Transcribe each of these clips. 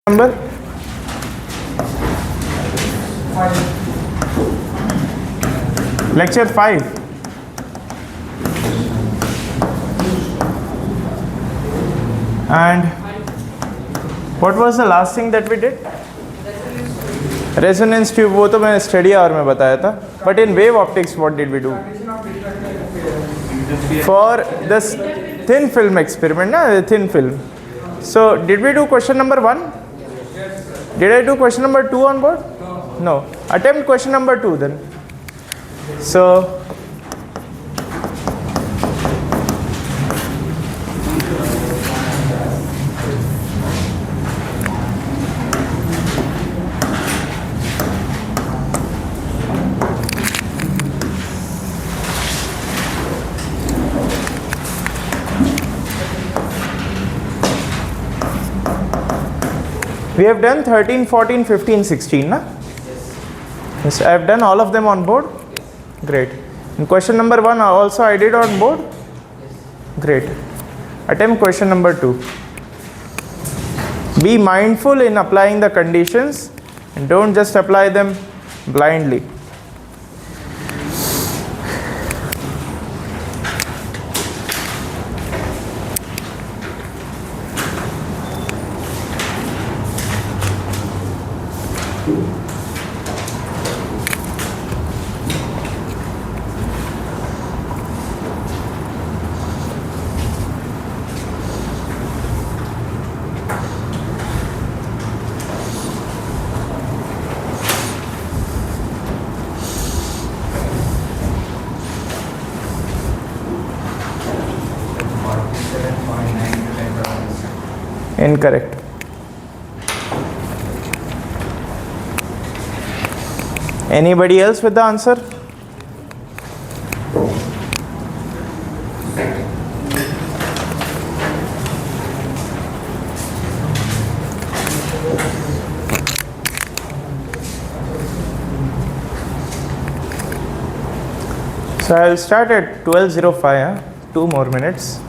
number? Lecture 5. And what was the last thing that we did? Resonance tube. वो तो मैंने study our में बताया था. But in wave optics, what did we do? For this thin film experiment, the thin film. So did we do question number 1? Did I do question number 2 on board? No. Attempt question number 2 then. So we have done 13, 14, 15, 16, na? Yes, I have done all of them on board. Great. And question number 1 also I did on board. Great. Attempt question number 2. Be mindful in applying the conditions and don't just apply them blindly. Incorrect. Anybody else with the answer? So I'll start at 12:05. 2 more minutes.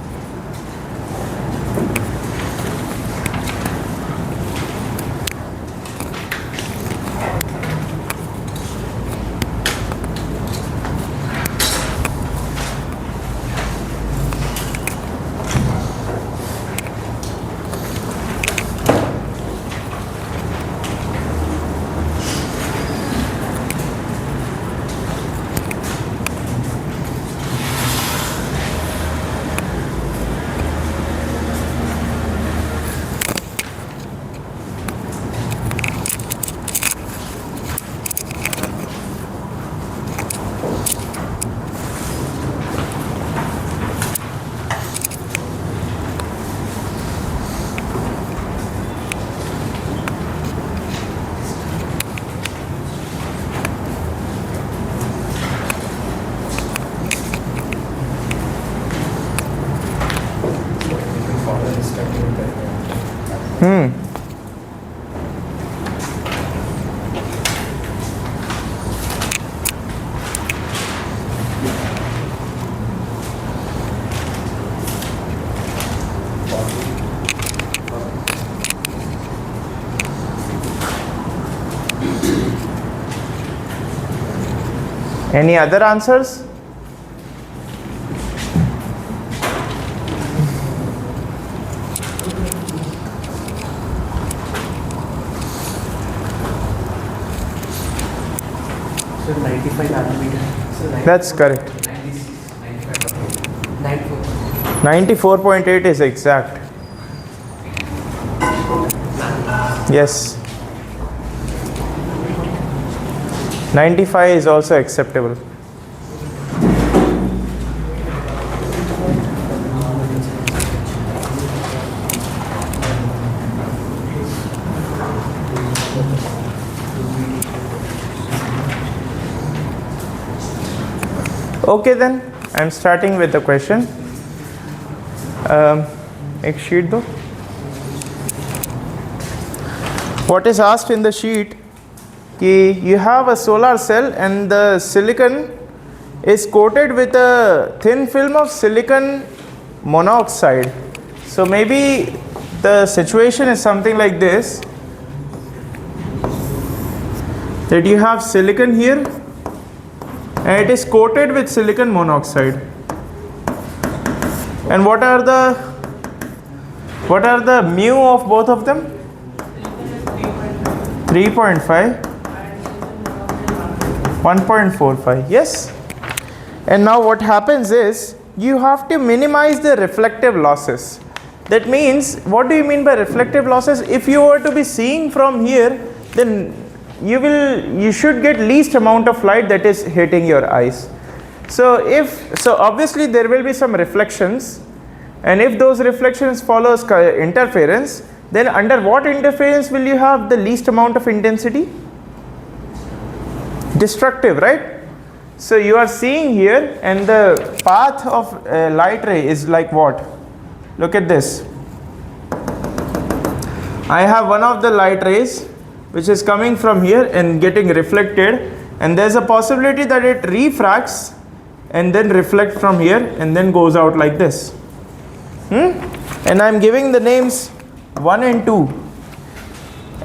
Any other answers? So 95 nanometer. That's correct. 94.8 is exact. Yes. 95 is also acceptable. Okay then, I'm starting with the question. एक sheet दो. What is asked in the sheet? You have a solar cell and the silicon is coated with a thin film of silicon monoxide. So maybe the situation is something like this. that you have silicon here and it is coated with silicon monoxide. And what are the mu of both of them? 3.5, 1.45. Yes. And now what happens is you have to minimize the reflective losses. That means, what do you mean by reflective losses? If you were to be seeing from here, then you should get least amount of light that is hitting your eyes. So obviously there will be some reflections, and if those reflections follows interference, then under what interference will you have the least amount of intensity? Destructive, right? So you are seeing here, and the path of light ray is like what? Look at this. I have one of the light rays which is coming from here and getting reflected, and there's a possibility that it refracts and then reflects from here and then goes out like this. And I'm giving the names 1 and 2.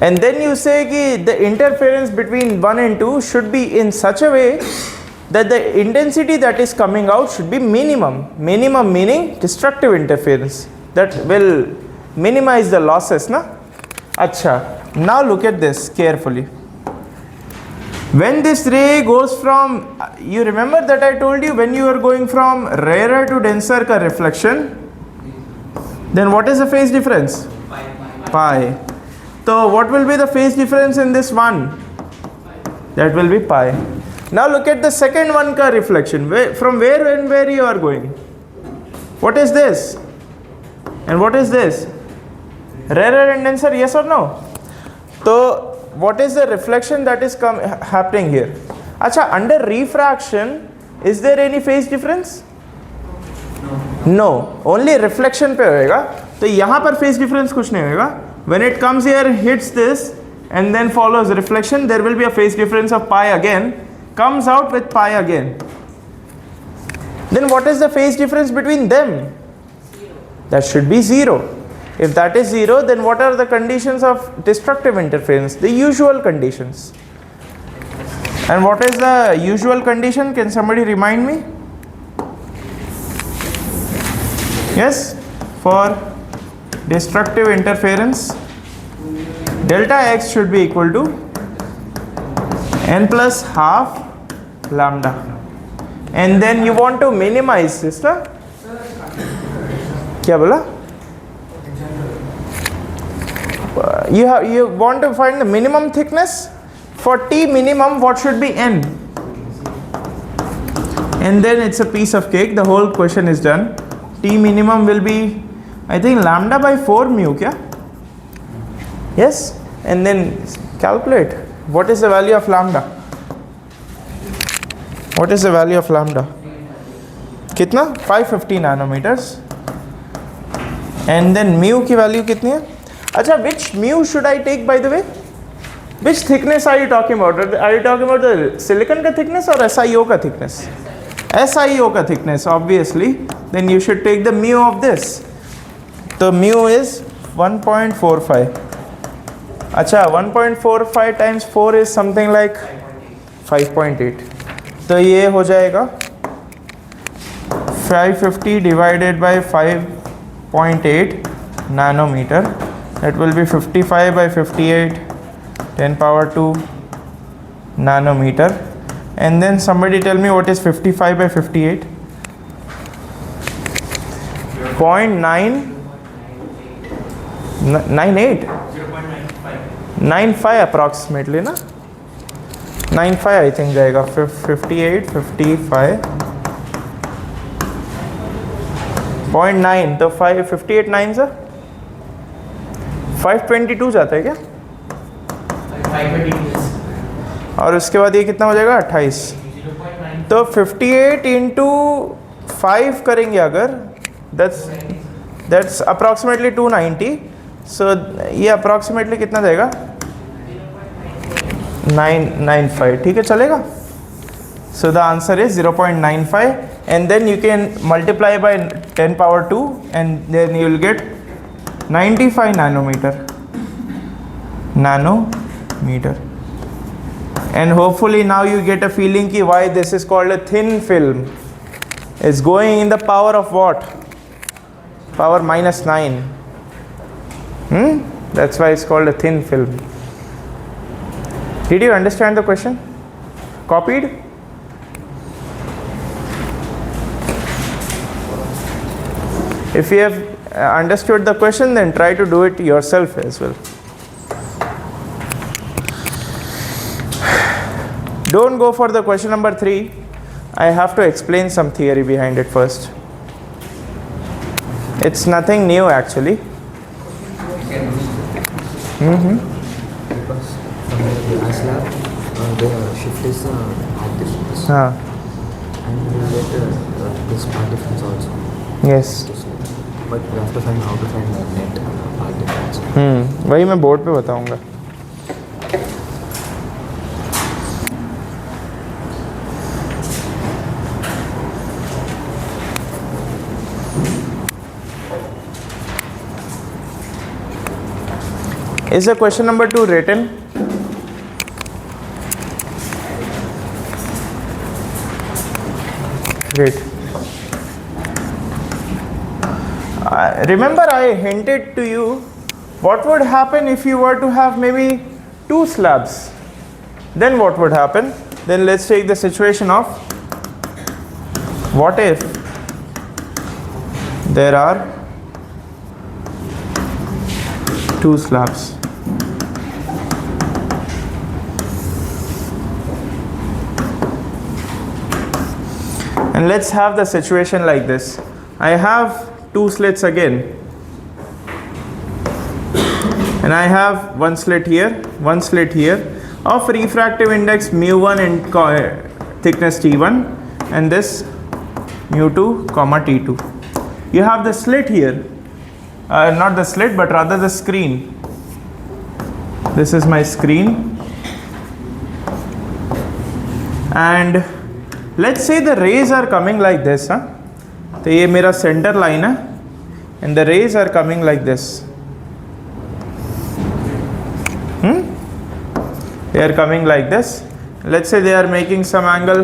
And then you say ki the interference between 1 and 2 should be in such a way that the intensity that is coming out should be minimum. Minimum meaning destructive interference that will minimize the losses, na? Acha. Now look at this carefully. When this ray goes from, you remember that I told you when you are going from rarer to denser ka reflection, then what is the phase difference? Pi. So what will be the phase difference in this one? That will be pi. Now look at the second one ka reflection. From where and where you are going? What is this? And what is this? Rarer and denser, yes or no? So what is the reflection that is happening here? Acha, under refraction, is there any phase difference? No. Only reflection पे होएगा. तो यहाँ पर phase difference कुछ नहीं होएगा. When it comes here, hits this, and then follows reflection, there will be a phase difference of pi again. Comes out with pi again. Then what is the phase difference between them? That should be 0. If that is 0, then what are the conditions of destructive interference? The usual conditions. And what is the usual condition? Can somebody remind me? Yes? For destructive interference, delta x should be equal to n plus half lambda. And then you want to minimize this, na? क्या बोला? You want to find the minimum thickness. For T minimum, what should be N? And then it's a piece of cake. The whole question is done. T minimum will be, I think, lambda by 4 mu, kya? Yes? And then calculate. What is the value of lambda? What is the value of lambda? Kitna? 550 nanometers. And then mu ki value kitni hai? Acha, which mu should I take, by the way? Which thickness are you talking about? Are you talking about the silicon ka thickness or SiO ka thickness? SiO ka thickness, obviously. Then you should take the mu of this. The mu is 1.45. Acha, 1.45 times 4 is something like 5.8. So ये हो जाएगा 550 divided by 5.8 nanometer. That will be 55 by 58, 10 power 2 nanometer. And then somebody tell me what is 55 by 58? 0.998? 95 approximately, na? 95 I think जाएगा. 58, 55. 0.9 तो 58 9 sir 522 जाता है क्या? 522. और उसके बाद ये कितना हो जाएगा? 28. तो 58 इंटू 5 करेंगे अगर, that's approximately 290. So ये approximately कितना जाएगा? 995. ठीक है, चलेगा? So the answer is 0.95, and then you can multiply by 10 power 2, and then you will get 95 nanometer. And hopefully now you get a feeling ki why this is called a thin film. It's going in the power of what? Power -9. That's why it's called a thin film. Did you understand the question? Copied? If you have understood the question, then try to do it yourself as well. Don't go for the question number 3. I have to explain some theory behind it first. It's nothing new actually. Because from the glass lab, the shift is at difference. And we get this part difference also. Yes. But we have to find how to find the net part difference. वही मैं board पे बताऊंगा. Is the question number 2 written? Great. Remember I hinted to you what would happen if you were to have maybe 2 slabs. Then what would happen? Then let's take the situation of what if there are 2 slabs. And let's have the situation like this. I have 2 slits again, and I have 1 slit here, 1 slit here of refractive index mu1 and thickness T1, and this mu2 comma T2. You have the slit here, not the slit but rather the screen. This is my screen, and let's say the rays are coming like this. तो ये मेरा center line है, and the rays are coming like this. They are coming like this. Let's say they are making some angle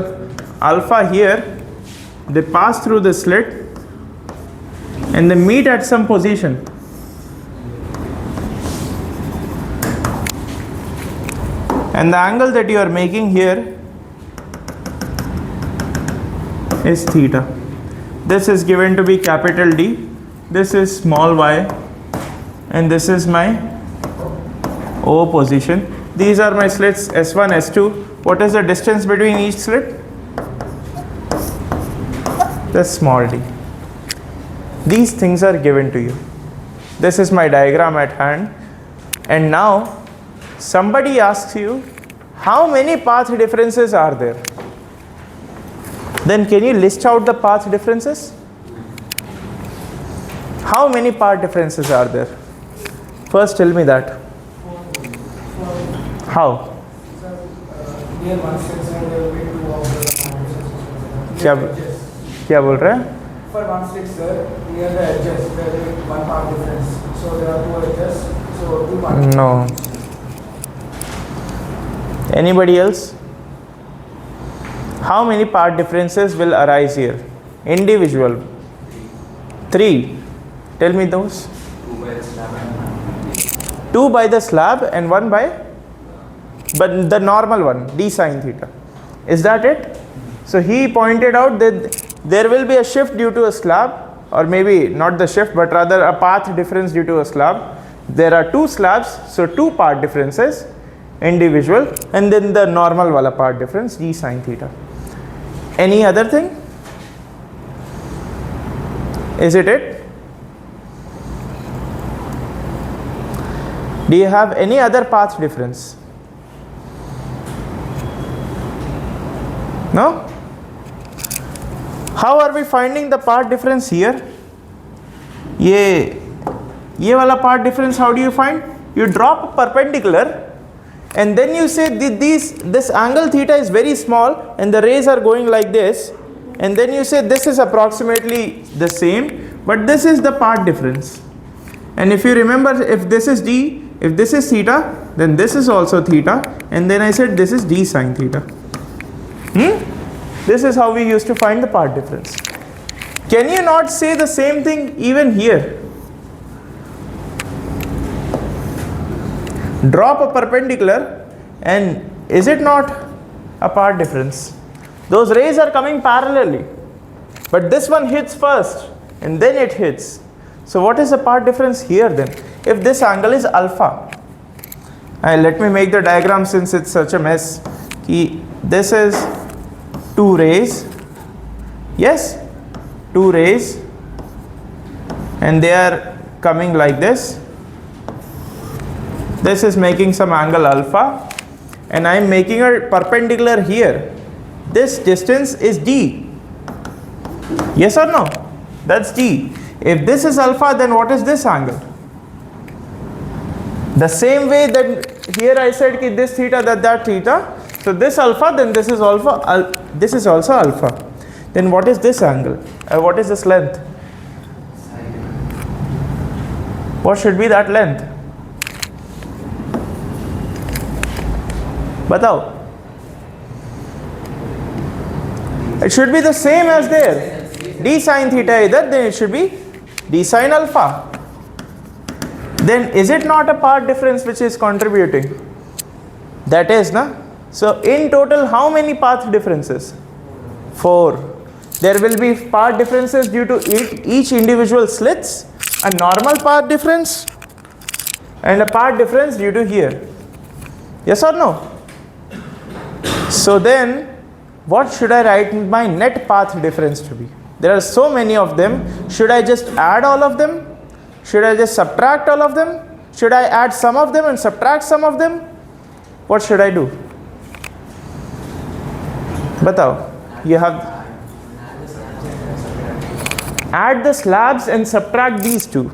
alpha here. They pass through the slit and they meet at some position. And the angle that you are making here is theta. This is given to be capital D, this is small y, and this is my O position. These are my slits S1, S2. What is the distance between each slit? The small d. These things are given to you. This is my diagram at hand. And now somebody asks you, how many path differences are there? Then can you list out the path differences? How many path differences are there? First tell me that. How? क्या बोल रहे हैं? For one slit, sir, near the edges, there is one part difference. So there are 2 edges, so 2 parts. No. Anybody else? How many part differences will arise here? Individual. 3. Tell me those. 2 by the slab and 1 by, but the normal one, d sine theta. Is that it? So he pointed out that there will be a shift due to a slab, or maybe not the shift but rather a path difference due to a slab. There are 2 slabs, so 2 part differences, individual, and then the normal wala part difference, d sine theta. Any other thing? Is it it? Do you have any other path difference? No? How are we finding the part difference here? ये वाला part difference, how do you find? You drop perpendicular and then you say this angle theta is very small and the rays are going like this, and then you say this is approximately the same, but this is the part difference. And if you remember, if this is d, if this is theta, then this is also theta, and then I said this is d sine theta. This is how we used to find the path difference. Can you not say the same thing even here? Drop a perpendicular, and is it not a path difference? Those rays are coming parallelly, but this one hits first and then it hits. So what is the path difference here then? If this angle is alpha, let me make the diagram since it's such a mess. This is two rays, yes, two rays, and they are coming like this. This is making some angle alpha, and I am making a perpendicular here. This distance is d. Yes or no? That's d. If this is alpha, then what is this angle? The same way that here I said ki this theta, that theta. So this alpha, then this is alpha. This is also alpha. Then what is this angle? What is this length? What should be that length? Batao. It should be the same as there. D sine theta either, then it should be d sine alpha. Then is it not a path difference which is contributing? That is, na? So in total, how many path differences? 4. There will be path differences due to each individual slits, a normal path difference, and a path difference due to here. Yes or no? So then, what should I write my net path difference to be? There are so many of them. Should I just add all of them? Should I just subtract all of them? Should I add some of them and subtract some of them? What should I do? Batao. You have add the slabs and subtract these two.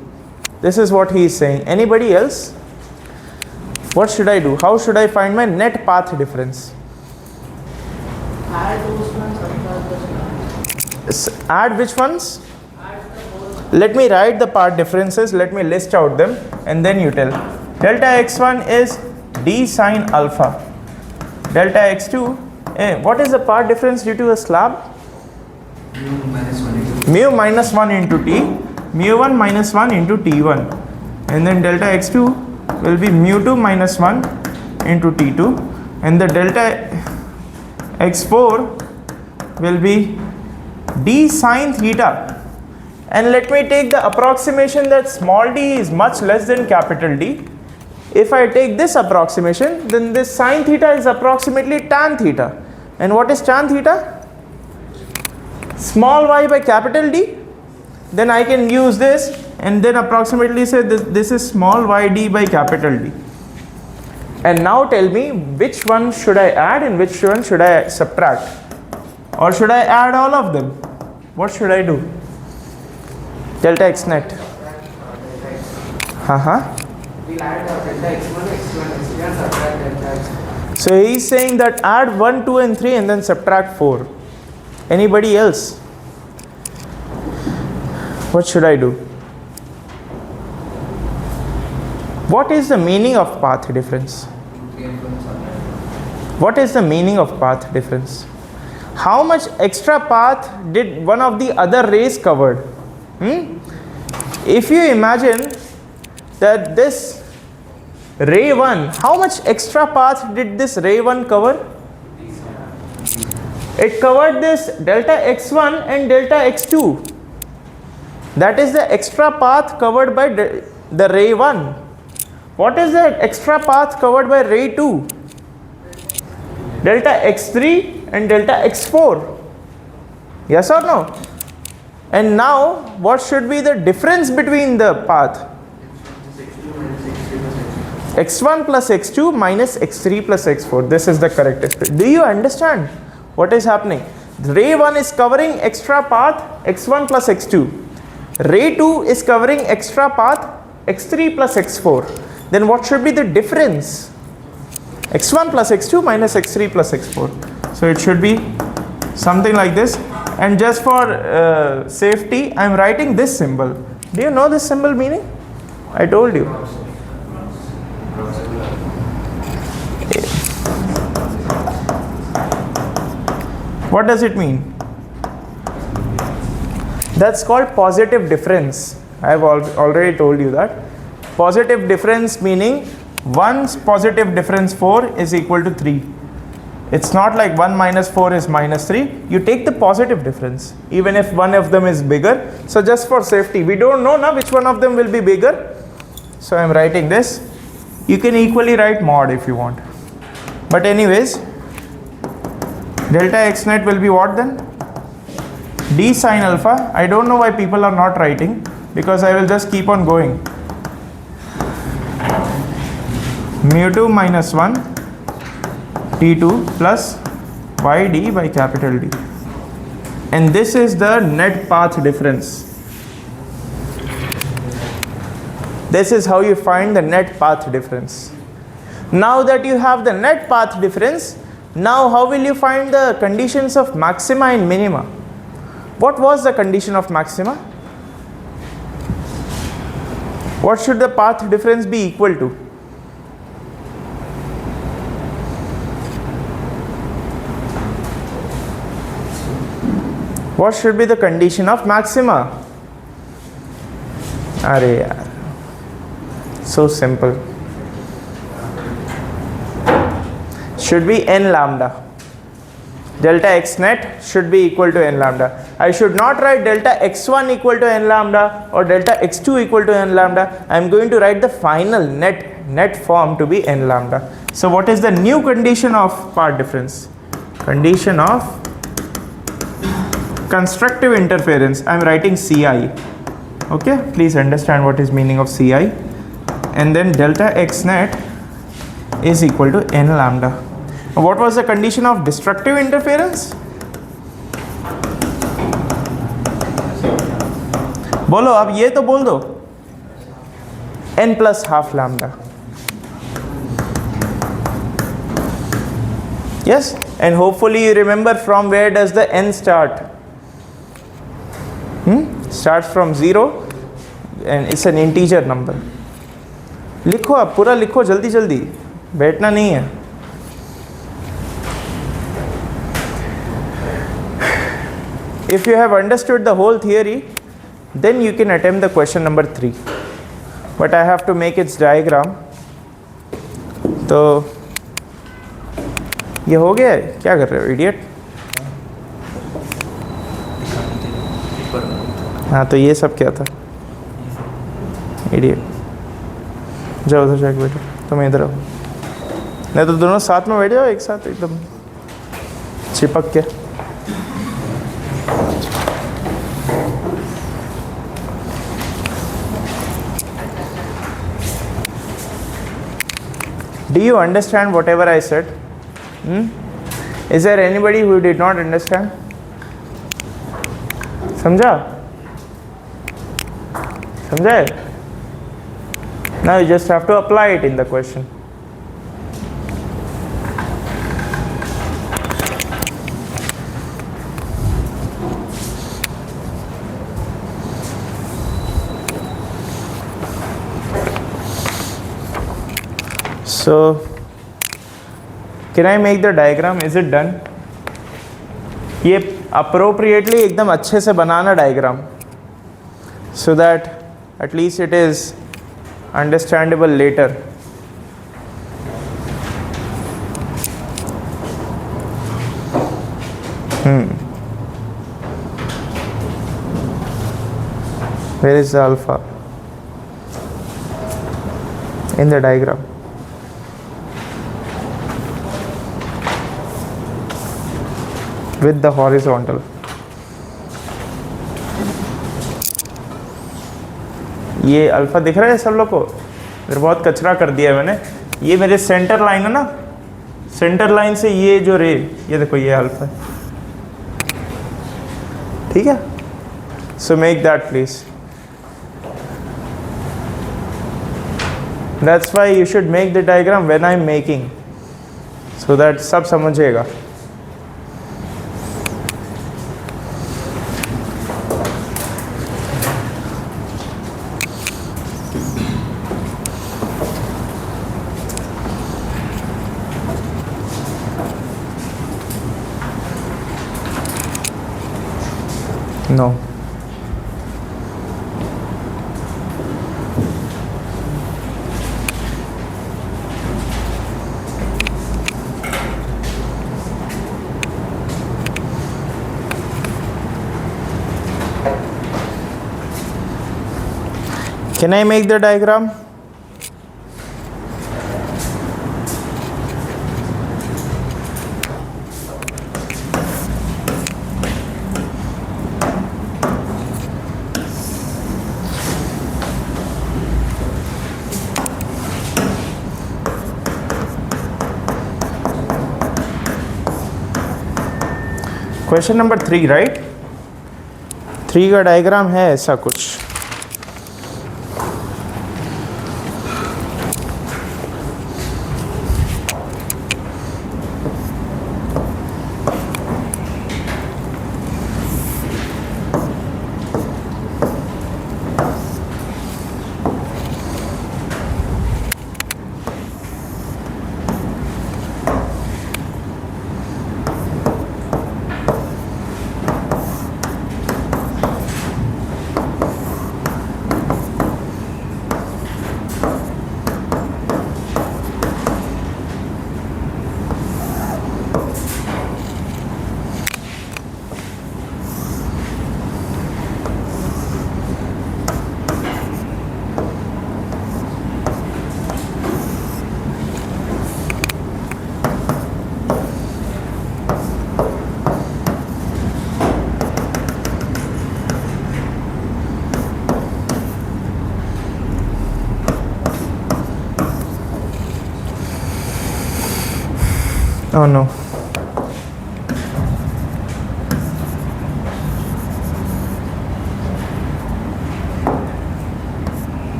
This is what he is saying. Anybody else? What should I do? How should I find my net path difference? Add those ones, subtract the slabs. Add which ones? Let me write the path differences. Let me list out them, and then you tell. Delta x1 is d sine alpha. Delta x2, what is the path difference due to a slab? Mu minus 1 into t, mu1 minus 1 into t1, and then delta x2 will be mu2 minus 1 into t2, and the delta x4 will be d sine theta. And let me take the approximation that small d is much less than capital D. If I take this approximation, then this sine theta is approximately tan theta. And what is tan theta? Small y by capital D. Then I can use this and then approximately say this is small yd by capital D. And now tell me which one should I add and which one should I subtract? Or should I add all of them? What should I do? Delta x net. We'll add delta x1, x2 and x3 and subtract delta x1. So he is saying that add 1, 2 and 3 and then subtract 4. Anybody else? What should I do? What is the meaning of path difference? What is the meaning of path difference? How much extra path did one of the other rays covered? If you imagine that this ray 1, how much extra path did this ray 1 cover? It covered this delta x1 and delta x2. That is the extra path covered by the ray 1. What is the extra path covered by ray 2? Delta x3 and delta x4. Yes or no? And now what should be the difference between the path? x1 plus x2 minus x3 plus x4. This is the correct expression. Do you understand what is happening? Ray 1 is covering extra path x1 plus x2. Ray 2 is covering extra path x3 plus x4. Then what should be the difference? x1 plus x2 minus x3 plus x4. So it should be something like this. And just for safety, I am writing this symbol. Do you know this symbol meaning? I told you. What does it mean? That's called positive difference. I have already told you that. Positive difference meaning 1's positive difference 4 is equal to 3. It's not like 1 minus 4 is minus 3. You take the positive difference, even if one of them is bigger. So just for safety, we don't know now which one of them will be bigger. So I'm writing this. You can equally write mod if you want. But anyways, delta x net will be what then? D sine alpha. I don't know why people are not writing, because I will just keep on going. Mu 2 minus 1 T2 plus yd by capital D. And this is the net path difference. This is how you find the net path difference. Now that you have the net path difference, now how will you find the conditions of maxima and minima? What was the condition of maxima? What should the path difference be equal to? What should be the condition of maxima? Arey yaar. So simple. Should be n lambda. Delta x net should be equal to n lambda. I should not write delta x1 equal to n lambda or delta x2 equal to n lambda. I am going to write the final net form to be n lambda. So what is the new condition of path difference? Condition of constructive interference. I am writing Ci. Okay, please understand what is meaning of Ci. And then delta x net is equal to n lambda. What was the condition of destructive interference? बोलो अब ये तो बोल दो. n plus half lambda. Yes, and hopefully you remember from where does the n start? Starts from 0 and it's an integer number. लिखो आप पूरा लिखो जल्दी जल्दी, बैठना नहीं है. If you have understood the whole theory, then you can attempt the question number 3. But I have to make its diagram. तो ये हो गया है? क्या कर रहे हो इडियट? हाँ तो ये सब क्या था? इडियट. जाओ उधर जाके बैठो. तुम इधर आओ. नहीं तो दोनों साथ में बैठ जाओ एक साथ एकदम चिपक के. Do you understand whatever I said? Is there anybody who did not understand? समझा? समझा? Now you just have to apply it in the question. So, can I make the diagram? Is it done? ये appropriately एकदम अच्छे से बनाना diagram, so that at least it is understandable later. Where is the alpha in the diagram? With the horizontal. ये alpha दिख रहा है सब लोग को? फिर बहुत कचरा कर दिया है मैंने. ये मेरे सेंटर लाइन है ना, सेंटर लाइन से ये जो रे, ये देखो ये अल्फा है. ठीक है? So make that please. That's why you should make the diagram when I am making, so that सब समझेगा. No. Can I make the diagram? Question number 3 right 3 का डायग्राम है ऐसा कुछ. Oh no.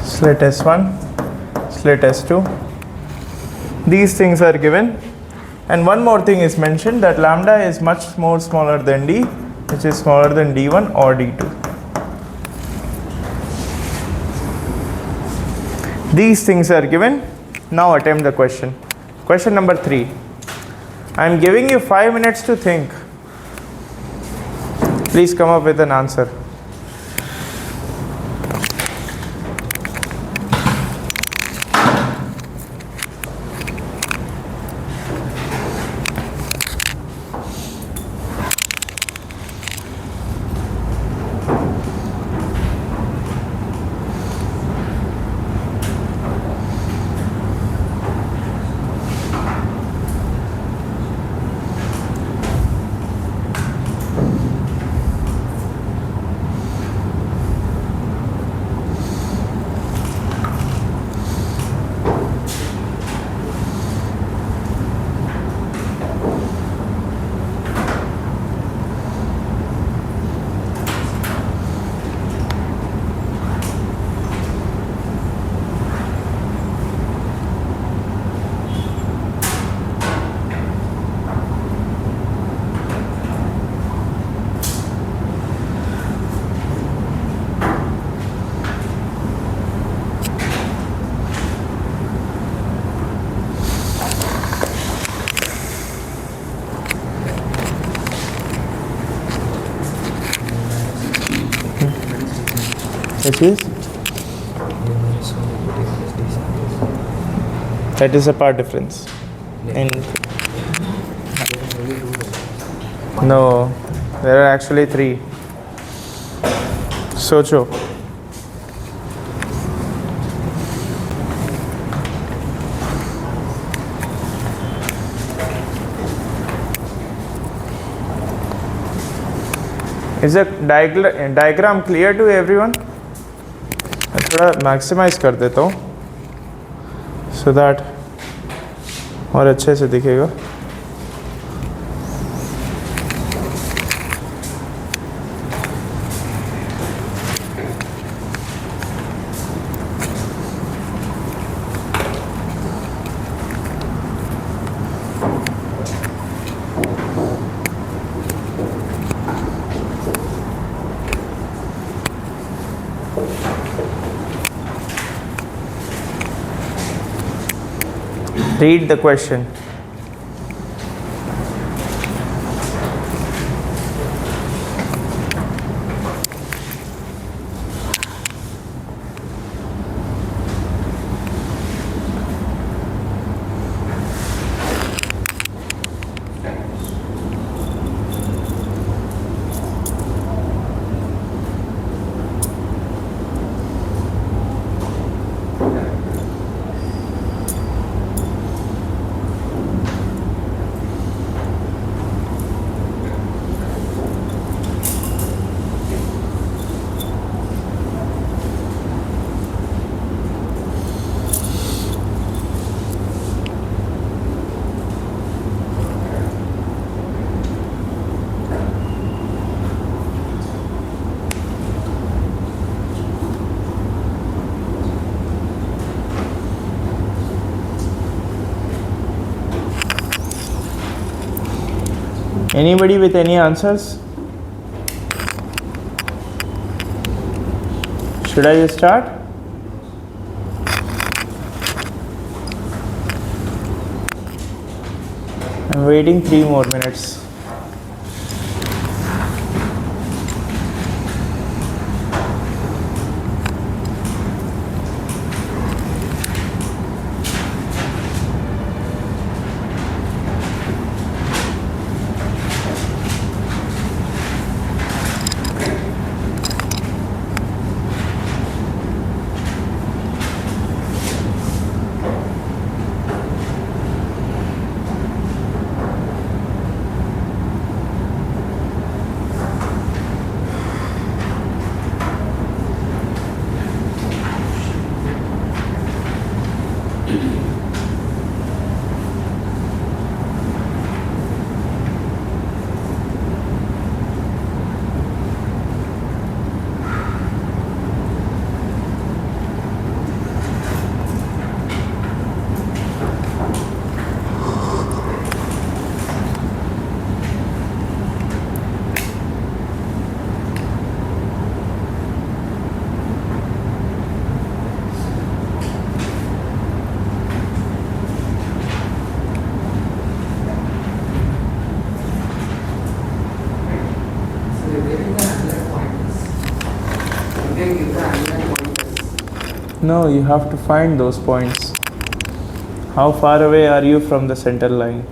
Slit S1, slit S2. These things are given. And one more thing is mentioned, that lambda is much more smaller than d, which is smaller than d1 or d2. These things are given. Now attempt the question. Question number 3. I am giving you 5 minutes to think. Please come up with an answer. Which is? That is a part difference. And no, there are actually 3. Socho. Is the diagram clear to everyone? मैं थोड़ा maximise कर देता हूँ so that और अच्छे से दिखेगा. Read the question. Anybody with any answers? Should I just start? I'm waiting 3 more minutes. No, you have to find those points. How far away are you from the center line?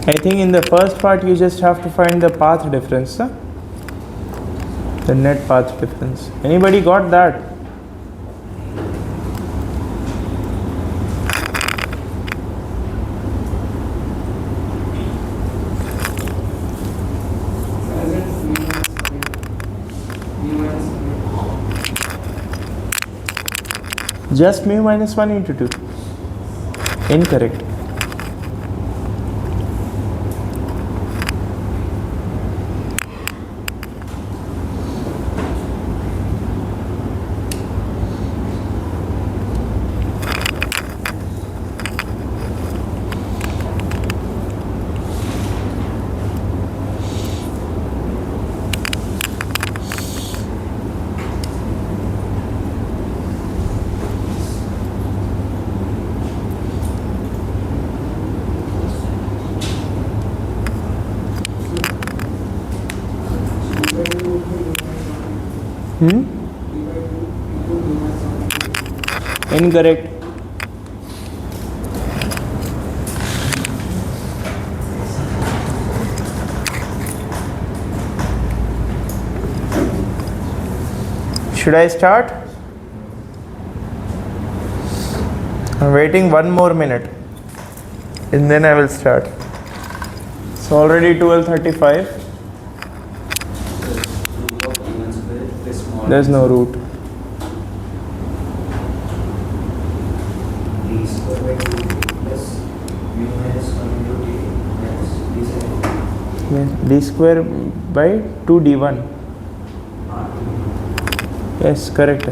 I think in the first part you just have to find the path difference, huh? The net path difference. Anybody got that? Just mu minus 1 into 2. Incorrect. Incorrect. Should I start? I'm waiting 1 more minute and then I will start. It's already 12:35. There's no root. D square by 2d1. Yes, correct.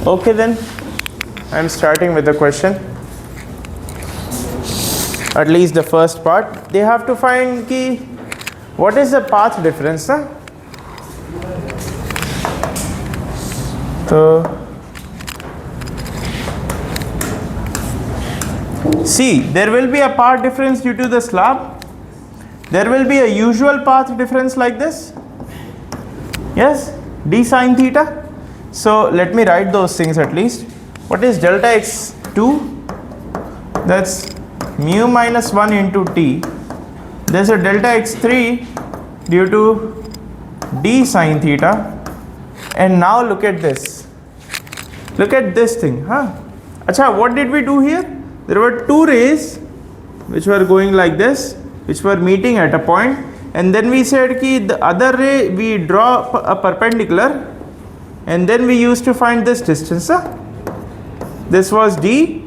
Okay then, I'm starting with the question. At least the first part. They have to find ki what is the path difference, huh? So see, there will be a path difference due to the slab. There will be a usual path difference like this. Yes, d sine theta. So let me write those things at least. What is delta x2? That's mu minus 1 into t. There's a delta x3 due to d sine theta. And now look at this. Look at this thing, huh? Acha, what did we do here? There were two rays which were going like this, which were meeting at a point, and then we said ki the other ray we draw a perpendicular, and then we used to find this distance. This was d,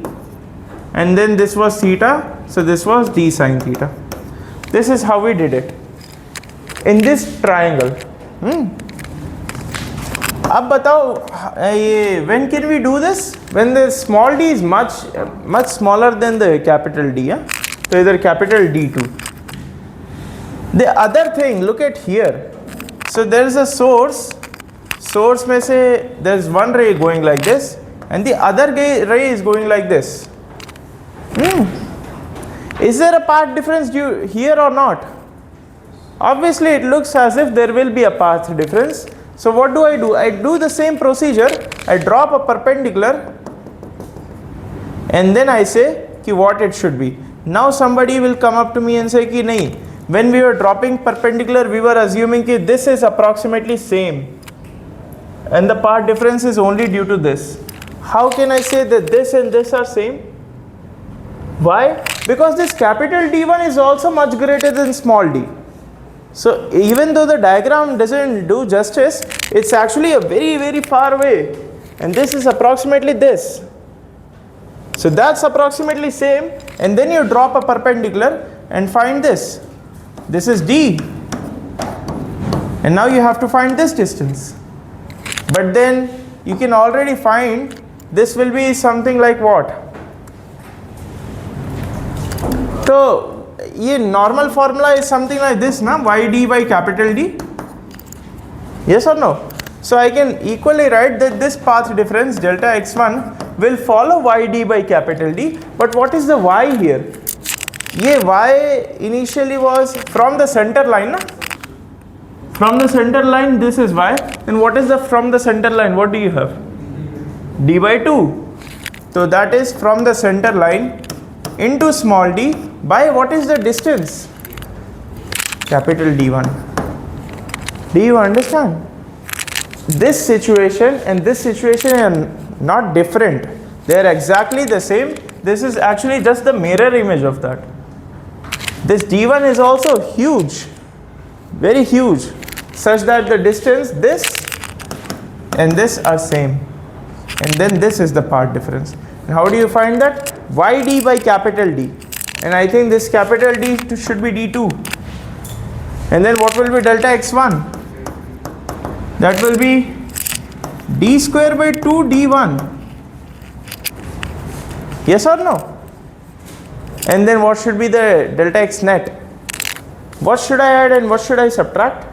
and then this was theta, so this was d sine theta. This is how we did it in this triangle. अब बताओ ये when can we do this? When the small d is much smaller than the capital D. So either capital D2. The other thing, look at here. So there is a source में से there is one ray going like this, and the other ray is going like this. Is there a path difference here or not? Obviously it looks as if there will be a path difference. So what do? I do the same procedure. I drop a perpendicular, and then I say ki what it should be. Now somebody will come up to me and say ki nahi, when we were dropping perpendicular we were assuming ki this is approximately same, and the path difference is only due to this. How can I say that this and this are same? Why? Because this capital D1 is also much greater than small d. So even though the diagram doesn't do justice, it's actually a very far away, and this is approximately this. So that's approximately same, and then you drop a perpendicular and find this. This is d, and now you have to find this distance. But then you can already find this will be something like what? So ये normal formula is something like this, na? Yd by capital D. Yes or no? So I can equally write that this path difference delta x1 will follow Yd by capital D. But what is the y here? Ye y initially was from the center line, na? From the center line this is y. And what is the from the center line? What do you have? D by 2. So that is from the center line into small d by what is the distance? Capital D1. Do you understand? This situation and this situation are not different. They are exactly the same. This is actually just the mirror image of that. This D1 is also huge, very huge, such that the distance this and this are same. And then this is the path difference. And how do you find that? Yd by capital D. And I think this capital D should be D2. And then what will be delta x1? That will be D square by 2 D1. Yes or no? And then what should be the delta x net? What should I add and what should I subtract?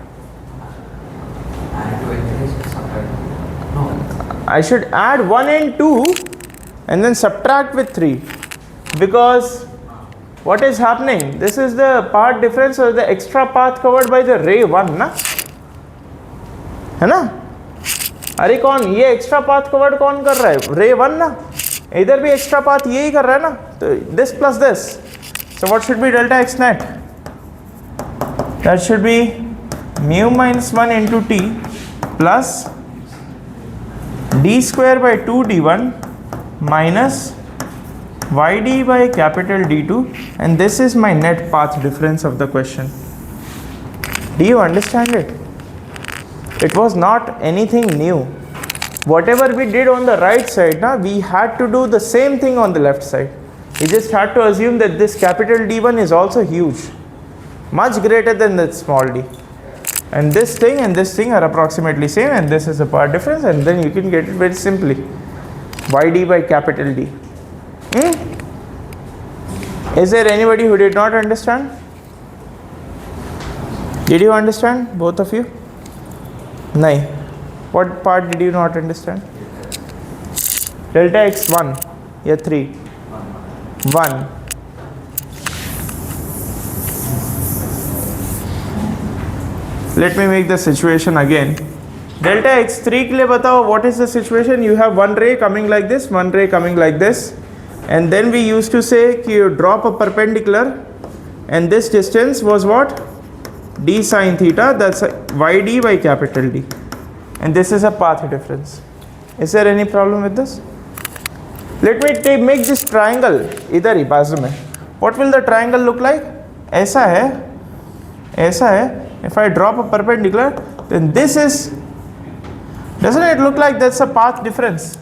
I should add 1 and 2 and then subtract with 3, because what is happening? This is the path difference or the extra path covered by the ray 1, na? है ना? अरे कौन ये extra path covered कौन कर रहा है? रे 1 ना? इधर भी एक्स्ट्रा पाथ यही कर रहा है ना? तो this plus this. So what should be delta x net? That should be mu minus 1 into t plus d square by 2 d1 minus yd by capital D2, and this is my net path difference of the question. Do you understand it? It was not anything new. Whatever we did on the right side, we had to do the same thing on the left side. We just had to assume that this capital D1 is also huge, much greater than the small d. And this thing are approximately same, and this is the path difference, and then you can get it very simply. Yd by capital D. Is there anybody who did not understand? Did you understand, both of you? No. What part did you not understand? Delta x1, yeah, 3. 1. Let me make the situation again. Delta x3 के लिए बताओ, what is the situation? You have one ray coming like this, one ray coming like this, and then we used to say कि you drop a perpendicular, and this distance was what? D sine theta, that's yd by capital D, and this is a path difference. Is there any problem with this? Let me make this triangle इधर ही बाजू में. What will the triangle look like? ऐसा है. If I drop a perpendicular, then this is. Doesn't it look like that's a path difference?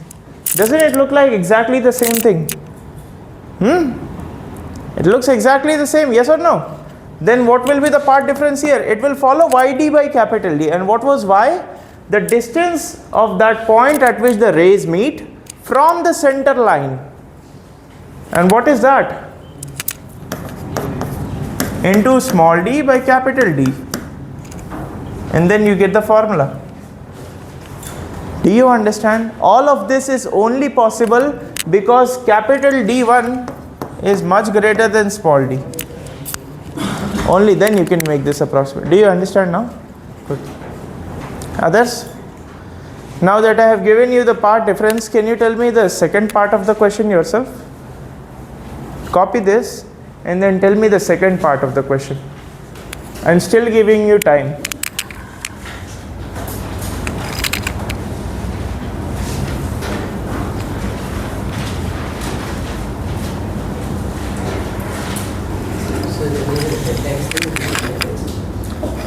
Doesn't it look like exactly the same thing? It looks exactly the same, yes or no? Then what will be the path difference here? It will follow YD by capital D. And what was Y? The distance of that point at which the rays meet from the center line. And what is that? Into small d by capital D. And then you get the formula. Do you understand? All of this is only possible because capital D1 is much greater than small d. Only then you can make this approximate. Do you understand now? Good. Others? Now that I have given you the part difference, can you tell me the second part of the question yourself? Copy this and then tell me the second part of the question. I'm still giving you time.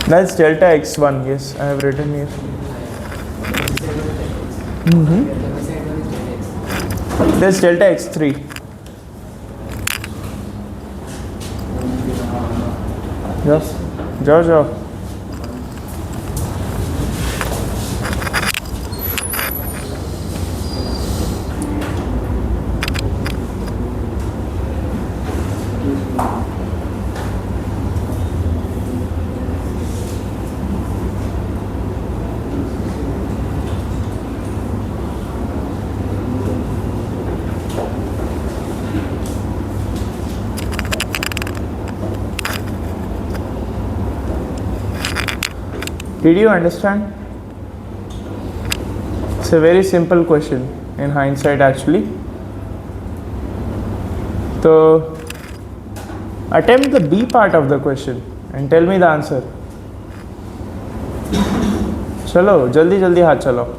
That's delta x1, yes, I have written here. That's delta x3. Yes, जाओ. Did you understand? It's a very simple question in hindsight actually. So attempt the B part of the question and tell me the answer. चलो जल्दी जल्दी हाथ चलो.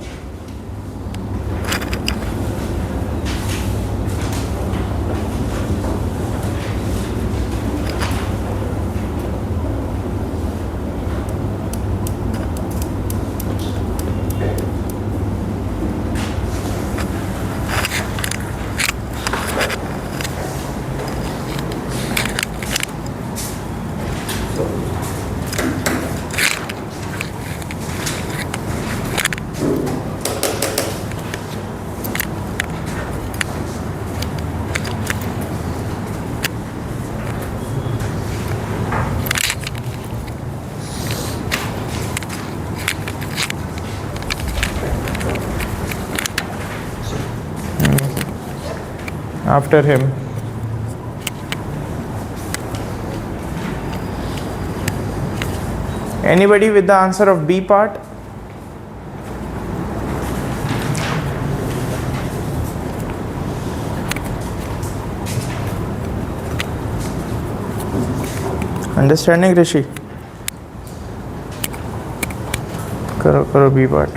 After him. Anybody with the answer of B part? Understanding, Rishi? करो B part.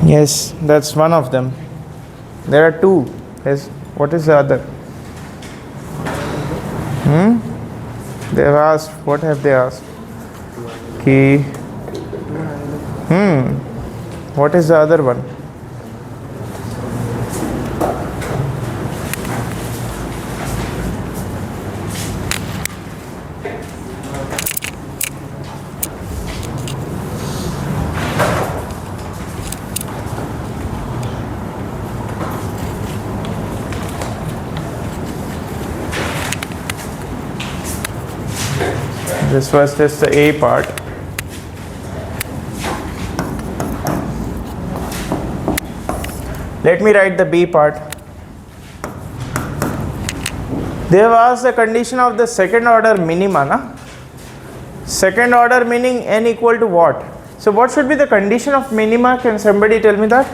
Yes, that's one of them. There are two. Yes. What is the other? They have asked. What have they asked? Ki. What is the other one? This was just the A part. Let me write the B part. They have asked the condition of the second order minima, na? Second order meaning n equal to what? So what should be the condition of minima? Can somebody tell me that?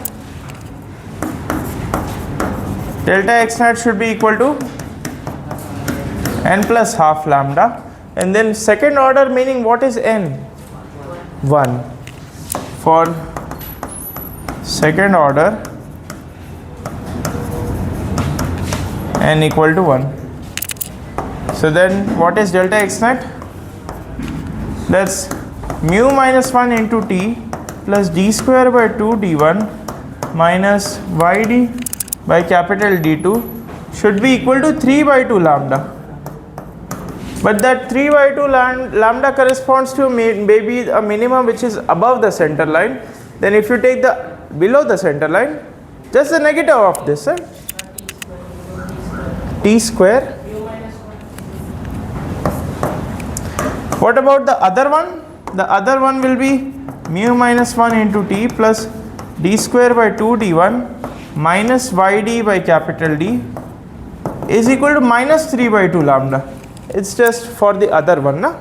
Delta x naught should be equal to n plus half lambda. And then second order meaning what is n? 1. For second order n equal to 1. So then what is delta x naught? That's mu minus 1 into t plus d square by 2 d1 minus yd by capital D2 should be equal to 3 by 2 lambda. But that 3 by 2 lambda corresponds to maybe a minimum which is above the center line. Then if you take the below the center line, just the negative of this, t square. What about the other one? The other one will be mu minus 1 into t plus d square by 2 d1 minus yd by capital D is equal to minus 3 by 2 lambda. It's just for the other one, na?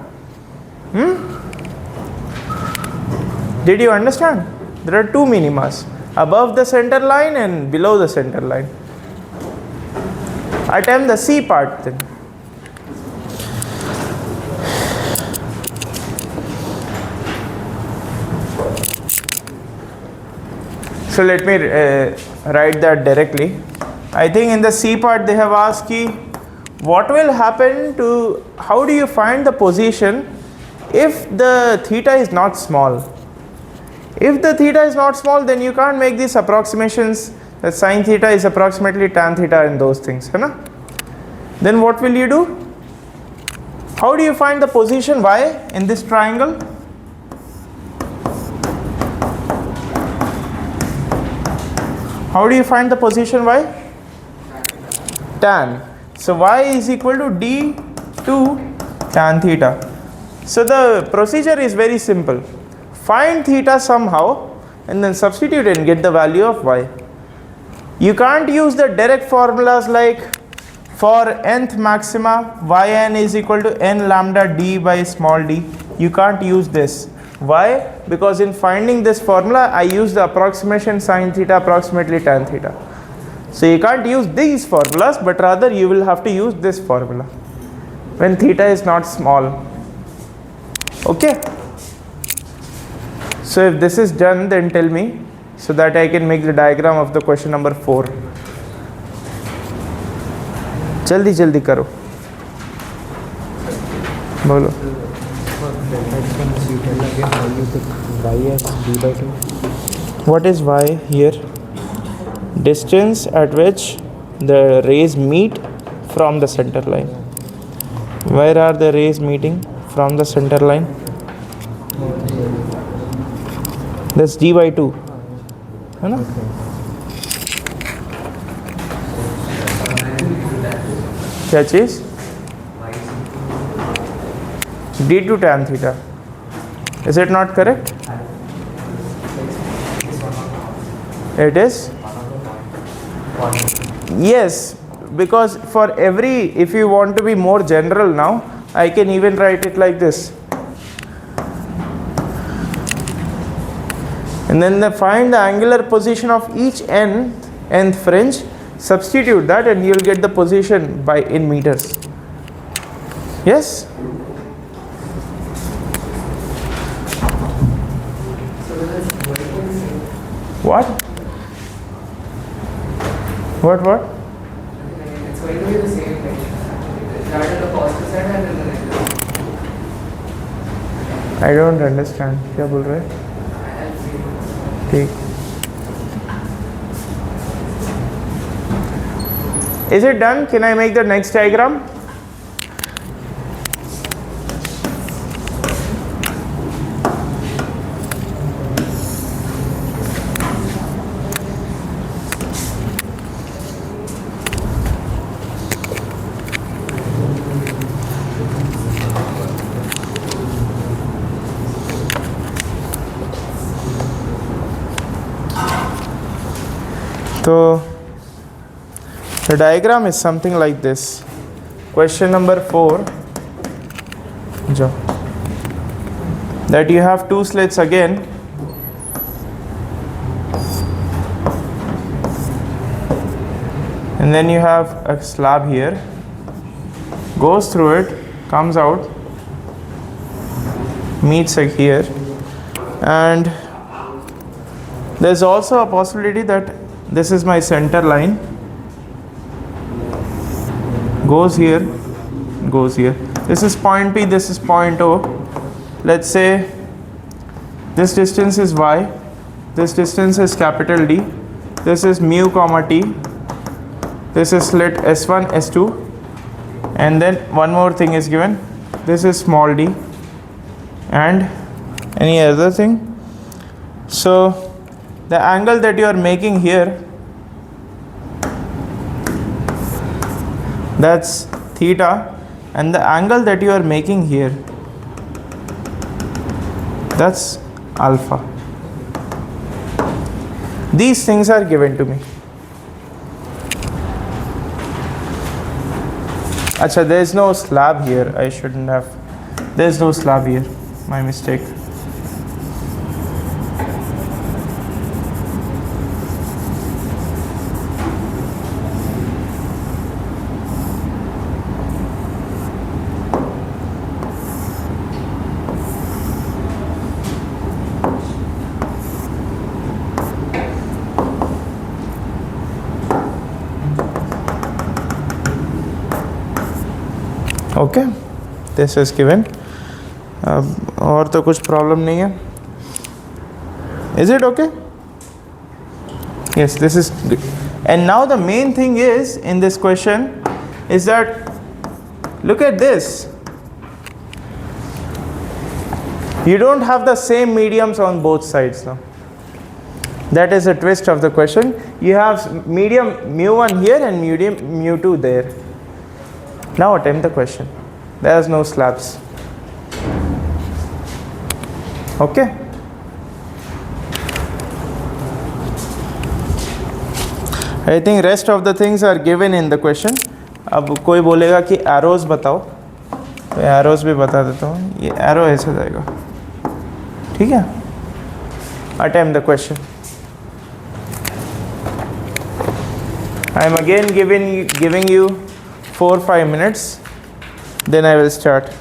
Did you understand? There are two minimas, above the center line and below the center line. Attempt the C part then. So let me write that directly. I think in the C part they have asked you what will happen to, how do you find the position if the theta is not small? If the theta is not small, then you can't make these approximations that sine theta is approximately tan theta and those things, hai na? Then what will you do? How do you find the position y in this triangle? How do you find the position y? Tan. So y is equal to d2 tan theta. So the procedure is very simple. Find theta somehow and then substitute and get the value of y. You can't use the direct formulas like for nth maxima yn is equal to n lambda d by small d. You can't use this. Why? Because in finding this formula I use the approximation sine theta approximately tan theta. So you can't use these formulas, but rather you will have to use this formula when theta is not small. Okay. So if this is done, then tell me so that I can make the diagram of the question number 4. जल्दी जल्दी करो बोलो. What is y here? Distance at which the rays meet from the center line. Where are the rays meeting from the center line? That's d by 2. है ना? क्या चीज? d2 tan theta. Is it not correct? It is? Yes, because for every, if you want to be more general now, I can even write it like this. And then find the angular position of each nth fringe, substitute that and you'll get the position by in meters. Yes? What? What? It's going to be the same thing. Start at the positive side and then the negative. I don't understand. क्या बोल रहे हैं? ठीक. Is it done? Can I make the next diagram? So the diagram is something like this. Question number 4. That you have two slits again. And then you have a slab here. Goes through it, comes out, meets here. And there's also a possibility that this is my center line. Goes here, goes here. This is point P, this is point O. Let's say this distance is y, this distance is capital D, this is mu comma t, this is slit S1, S2, and then one more thing is given. This is small d and any other thing. So the angle that you are making here, that's theta, and the angle that you are making here, that's alpha. These things are given to me. Acha, there is no slab here. I shouldn't have. There is no slab here. My mistake. Okay, this is given. और तो कुछ problem नहीं है. Is it okay? Yes, this is good. And now the main thing is in this question is that look at this. You don't have the same mediums on both sides now. That is a twist of the question. You have medium mu1 here and medium mu2 there. Now attempt the question. There is no slabs. Okay. I think rest of the things are given in the question. अब कोई बोलेगा कि arrows बताओ, तो arrows भी बता देता हूँ. ये arrow ऐसे जाएगा. ठीक है? Attempt the question. I am again giving you 4-5 minutes, then I will start.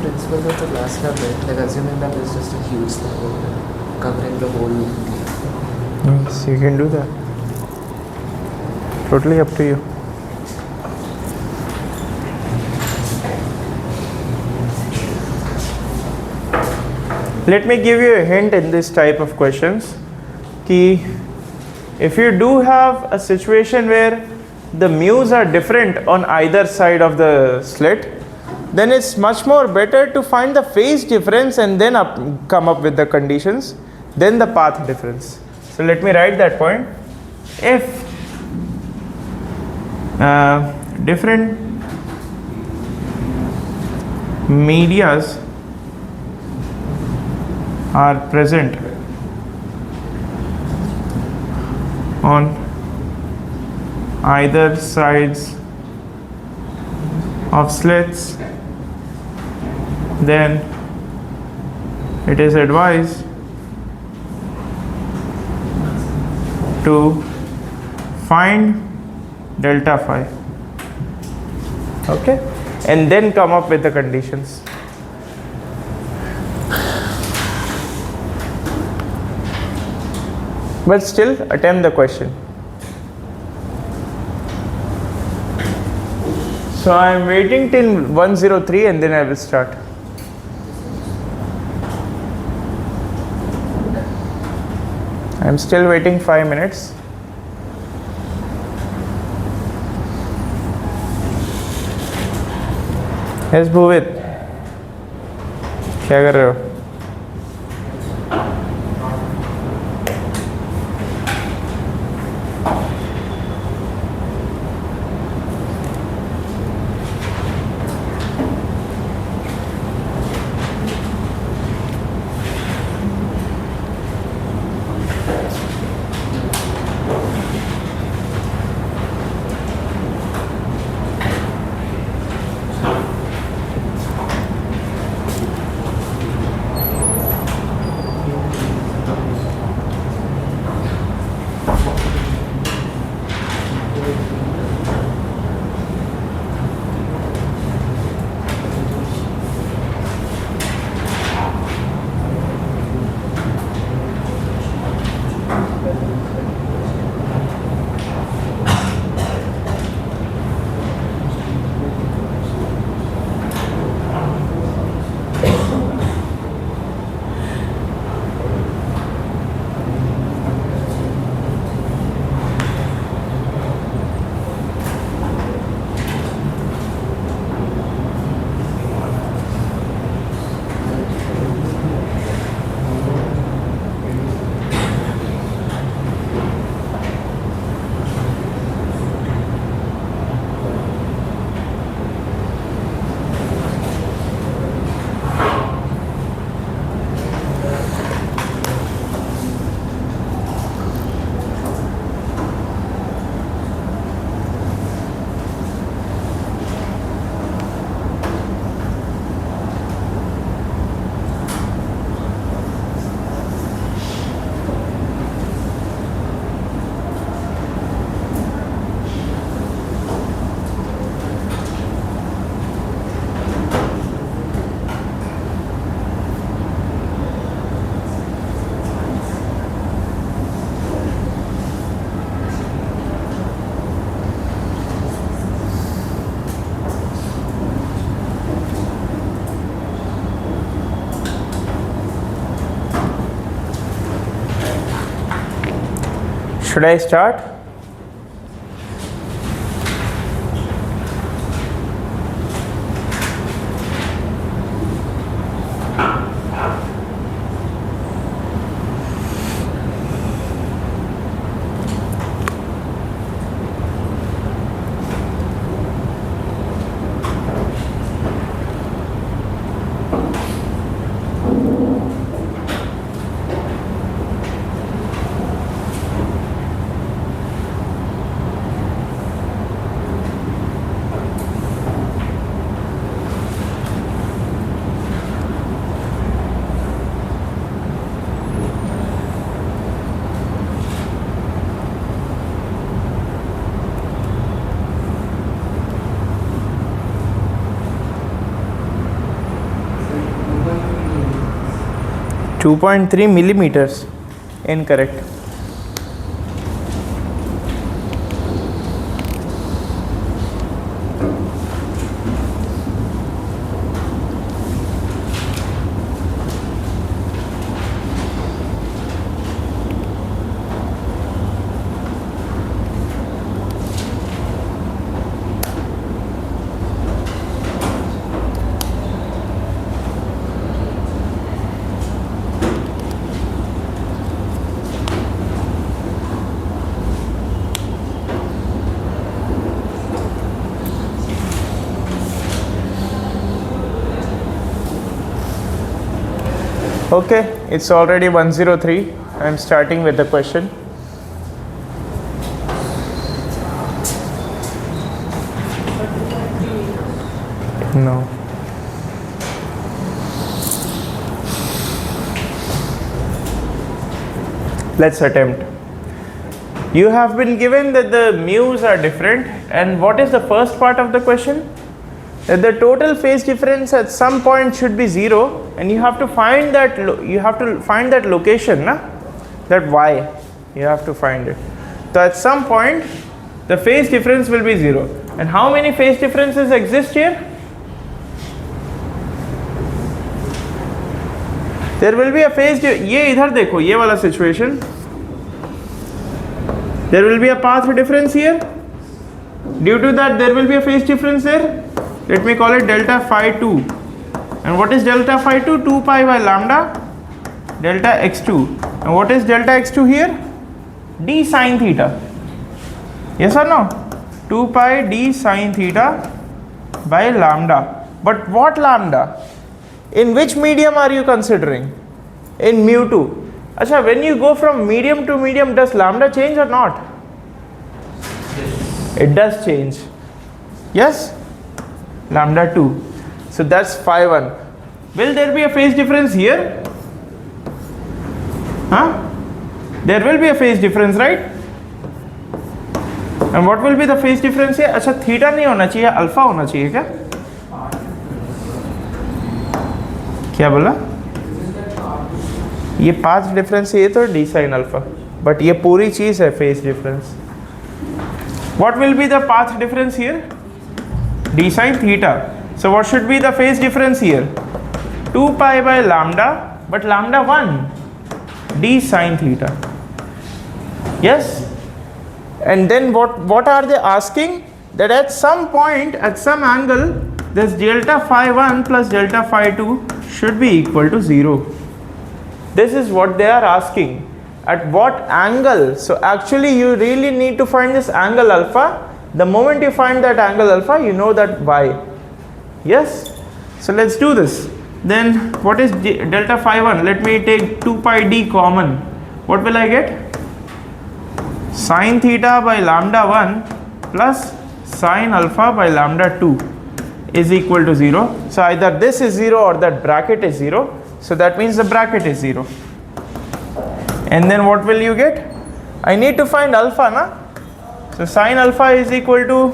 Principle of the glass slab, right? Like assuming that there's just a huge slab over there, covering the whole. Yes, you can do that. Totally up to you. Let me give you a hint in this type of questions. Ki if you do have a situation where the mu's are different on either side of the slit, then it's much more better to find the phase difference and then come up with the conditions, then the path difference. So let me write that point. If different medias are present on either sides of slits, then it is advised to find delta phi. Okay, and then come up with the conditions. But still attempt the question. So I am waiting till 103 and then I will start. I am still waiting 5 minutes. Yes, Bhuvit. क्या कर रहे हो? Should I start? .3 millimeters. Incorrect. Okay, it's already 103. I'm starting with the question. No. Let's attempt. You have been given that the mu's are different, and what is the first part of the question? That the total phase difference at some point should be 0, and you have to find that location, na? That y, you have to find it. So at some point the phase difference will be 0, and how many phase differences exist here? There will be a phase ये इधर देखो, ये वाला situation. There will be a path difference here. Due to that, there will be a phase difference there. Let me call it delta phi 2. And what is delta phi 2? 2 pi by lambda delta x2. And what is delta x2 here? D sine theta. Yes or no? 2 pi d sine theta by lambda. But what lambda? In which medium are you considering? In mu2. Acha, when you go from medium to medium, does lambda change or not? It does change. Yes? Lambda 2. So that's phi 1. Will there be a phase difference here? Huh? There will be a phase difference, right? And what will be the phase difference here? अच्छा theta नहीं होना चाहिए, alpha होना चाहिए क्या? क्या बोला? ये पाथ डिफरेंस ये तो d sin alpha, but ये पूरी चीज है phase difference. What will be the path difference here? D sin theta. So what should be the phase difference here? 2 pi by lambda, but lambda 1 d sin theta. Yes? And then what are they asking? That at some point, at some angle, this delta phi 1 plus delta phi 2 should be equal to 0. This is what they are asking. At what angle? So actually you really need to find this angle alpha. The moment you find that angle alpha, you know that y. Yes? So let's do this. Then what is delta phi 1? Let me take 2 pi d common. What will I get? Sine theta by lambda 1 plus sine alpha by lambda 2 is equal to 0. So either this is 0 or that bracket is 0. So that means the bracket is 0. And then what will you get? I need to find alpha, na? So sine alpha is equal to,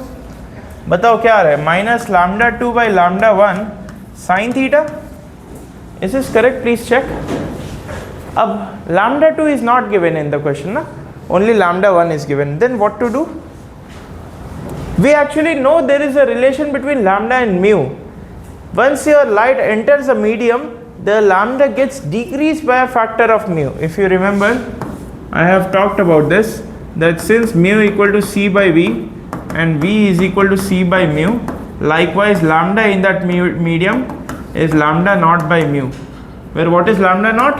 बताओ क्या आ रहा है? Minus lambda 2 by lambda 1 sine theta. Is this correct? Please check. Ab lambda 2 is not given in the question, na? Only lambda 1 is given. Then what to do? We actually know there is a relation between lambda and mu. Once your light enters a medium, the lambda gets decreased by a factor of mu. If you remember, I have talked about this, that since mu equal to c by v and v is equal to c by mu, likewise lambda in that medium is lambda naught by mu. Where what is lambda naught?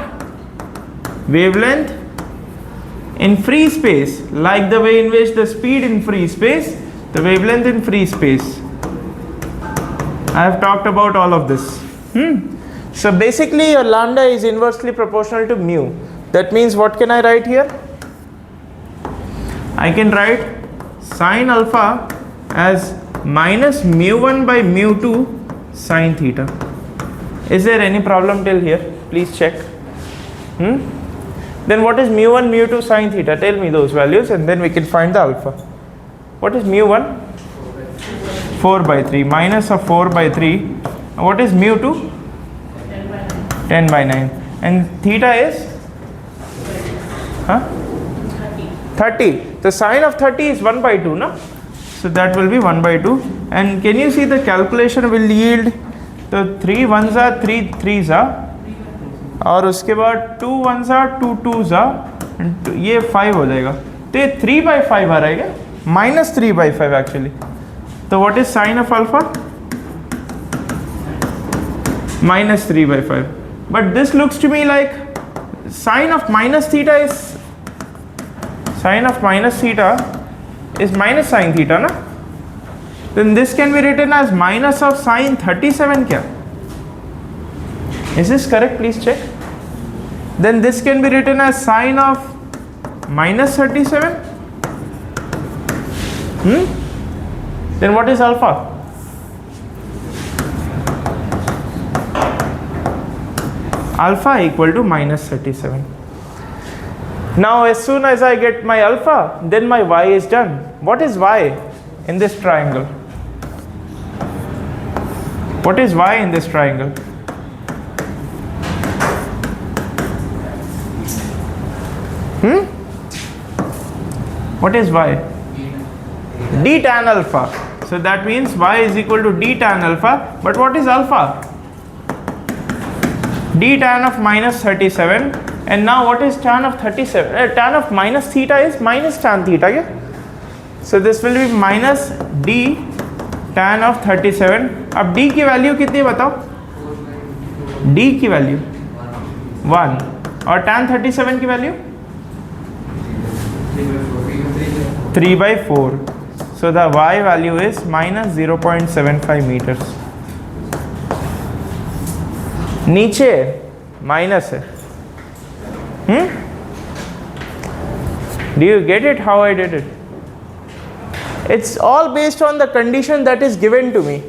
Wavelength in free space, like the way in which the speed in free space, the wavelength in free space. I have talked about all of this. So basically your lambda is inversely proportional to mu. That means what can I write here? I can write sine alpha as minus mu1 by mu2 sine theta. Is there any problem till here? Please check. Then what is mu1, mu2 sine theta? Tell me those values and then we can find the alpha. What is mu1? 4 by 3 minus of 4 by 3. What is mu2? 10 by 9. And theta is? 30. The sine of 30 is 1 by 2, no? So that will be 1 by 2. And can you see the calculation will yield the 3 ones are 3 3s are, और उसके बाद 2 ones are 2 2s are, and ये 5 हो जाएगा. तो ये 3 by 5 आ रहा है क्या? Minus 3 by 5 actually. So what is sine of alpha? Minus 3 by 5. But this looks to me like sine of minus theta is minus sine theta, na? Then this can be written as minus of sine 37 kya? Is this correct? Please check. Then this can be written as sine of minus 37. Then what is alpha? Alpha equal to minus 37. Now as soon as I get my alpha, then my y is done. What is y in this triangle? What is y in this triangle? What is y? D tan alpha. So that means y is equal to d tan alpha. But what is alpha? D tan of minus 37. And now what is tan of 37? Tan of minus theta is minus tan theta. Yeah? So this will be minus d tan of 37. अब d की value कितनी बताओ? d की value 1 और tan 37 की value 3/4. So the y value is minus 0.75 meters. नीचे minus है. Do you get it how I did it? It's all based on the condition that is given to me,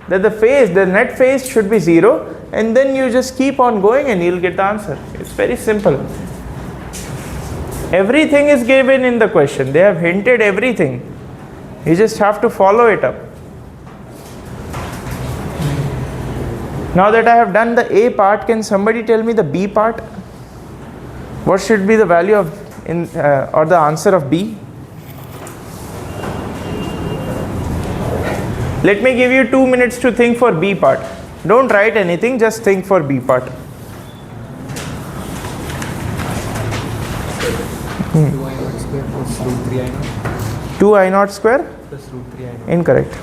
that the net phase should be 0, and then you just keep on going and you'll get the answer. It's very simple. Everything is given in the question. They have hinted everything. You just have to follow it up. Now that I have done the A part, can somebody tell me the B part? What should be the value of or the answer of B? Let me give you 2 minutes to think for B part. Don't write anything, just think for B part. 2i0 square plus root 3i0 2i0 square? plus root 3i0. Incorrect.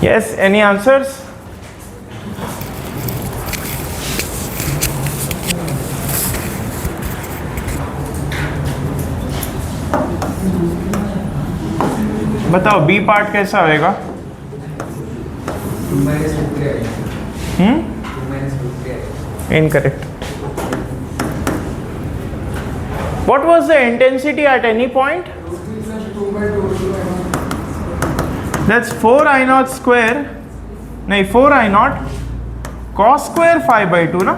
Yes, any answers? बताओ B part कैसा होएगा? 2 minus root 3i. 2 minus root 3i. Incorrect. What was the intensity at any point? Root 3 plus 2 by 2 root 2 I0. That's 4i0 square. No, 4i0 cos square 5 by 2 na?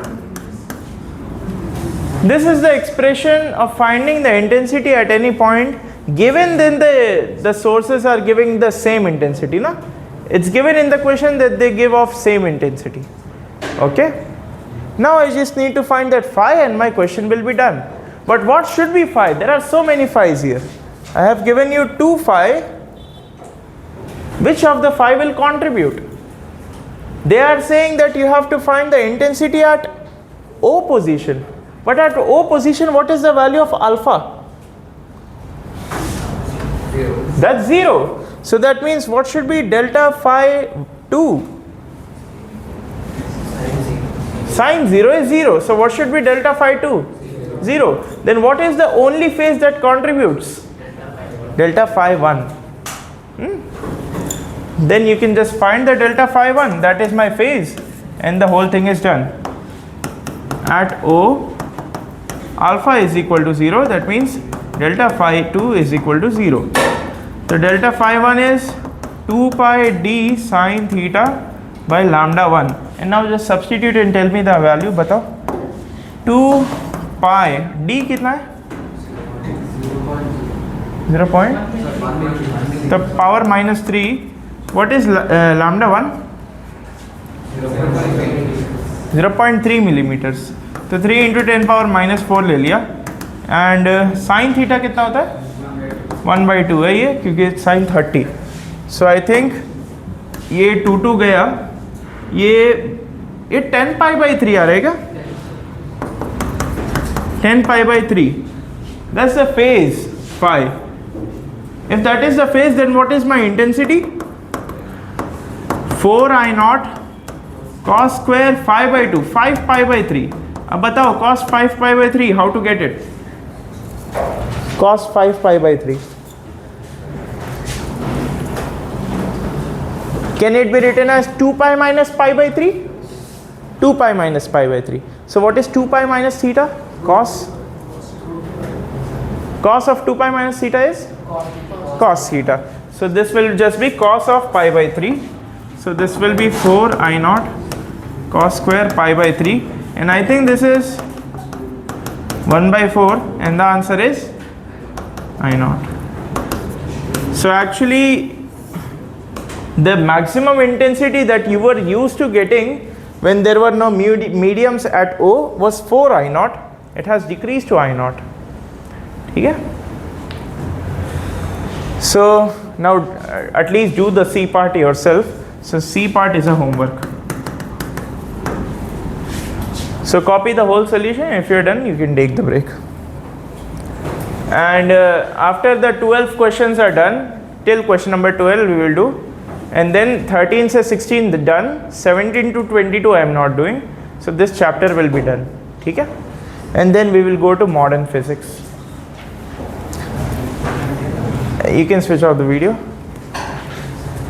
This is the expression of finding the intensity at any point given, then the sources are giving the same intensity na? It's given in the question that they give off same intensity. Okay? Now I just need to find that phi and my question will be done. But what should be phi? There are so many phi's here. I have given you 2 phi. Which of the phi will contribute? They are saying that you have to find the intensity at O position. But at O position, what is the value of alpha? 0. That's 0. So that means what should be delta phi 2? Sine 0 is 0. So what should be delta phi 2? 0. Then what is the only phase that contributes? Delta phi 1. Then you can just find the delta phi 1. That is my phase. And the whole thing is done. At O, alpha is equal to 0. That means delta phi 2 is equal to 0. So delta phi 1 is 2 pi d sine theta by lambda 1. And now just substitute and tell me the value. Batao. 2 pi d कितना है? 0. The power minus 3. What is lambda 1? 0.3 millimeters. तो 3 into 10 power minus 4 ले लिया. And sin theta कितना होता है? 1/2 है ये, क्योंकि sin 30. So I think ये 2 गया. ये 10 pi by 3 आ रहेगा. 10 pi by 3. That's the phase phi. If that is the phase, then what is my intensity? 4 I naught cos square 5/2, 5 pi by 3. अब बताओ cos 5 pi by 3, how to get it? Cos 5 pi by 3. Can it be written as 2 pi minus pi by 3? 2 pi minus pi by 3. So what is 2 pi minus theta? Cos of 2 pi minus theta is? Cos theta. So this will just be cos of pi by 3. So this will be 4 I naught cos square pi by 3. And I think this is 1/4, and the answer is I naught. So actually the maximum intensity that you were used to getting when there were no mediums at O was 4 I naught. It has decreased to I naught. Okay? So now at least do the C part yourself. So C part is a homework. So copy the whole solution. If you're done, you can take the break. And after the 12 questions are done, till question number 12 we will do. And then 13 to 16 done. 17 to 22 I am not doing. So this chapter will be done. Okay? And then we will go to modern physics. You can switch off the video.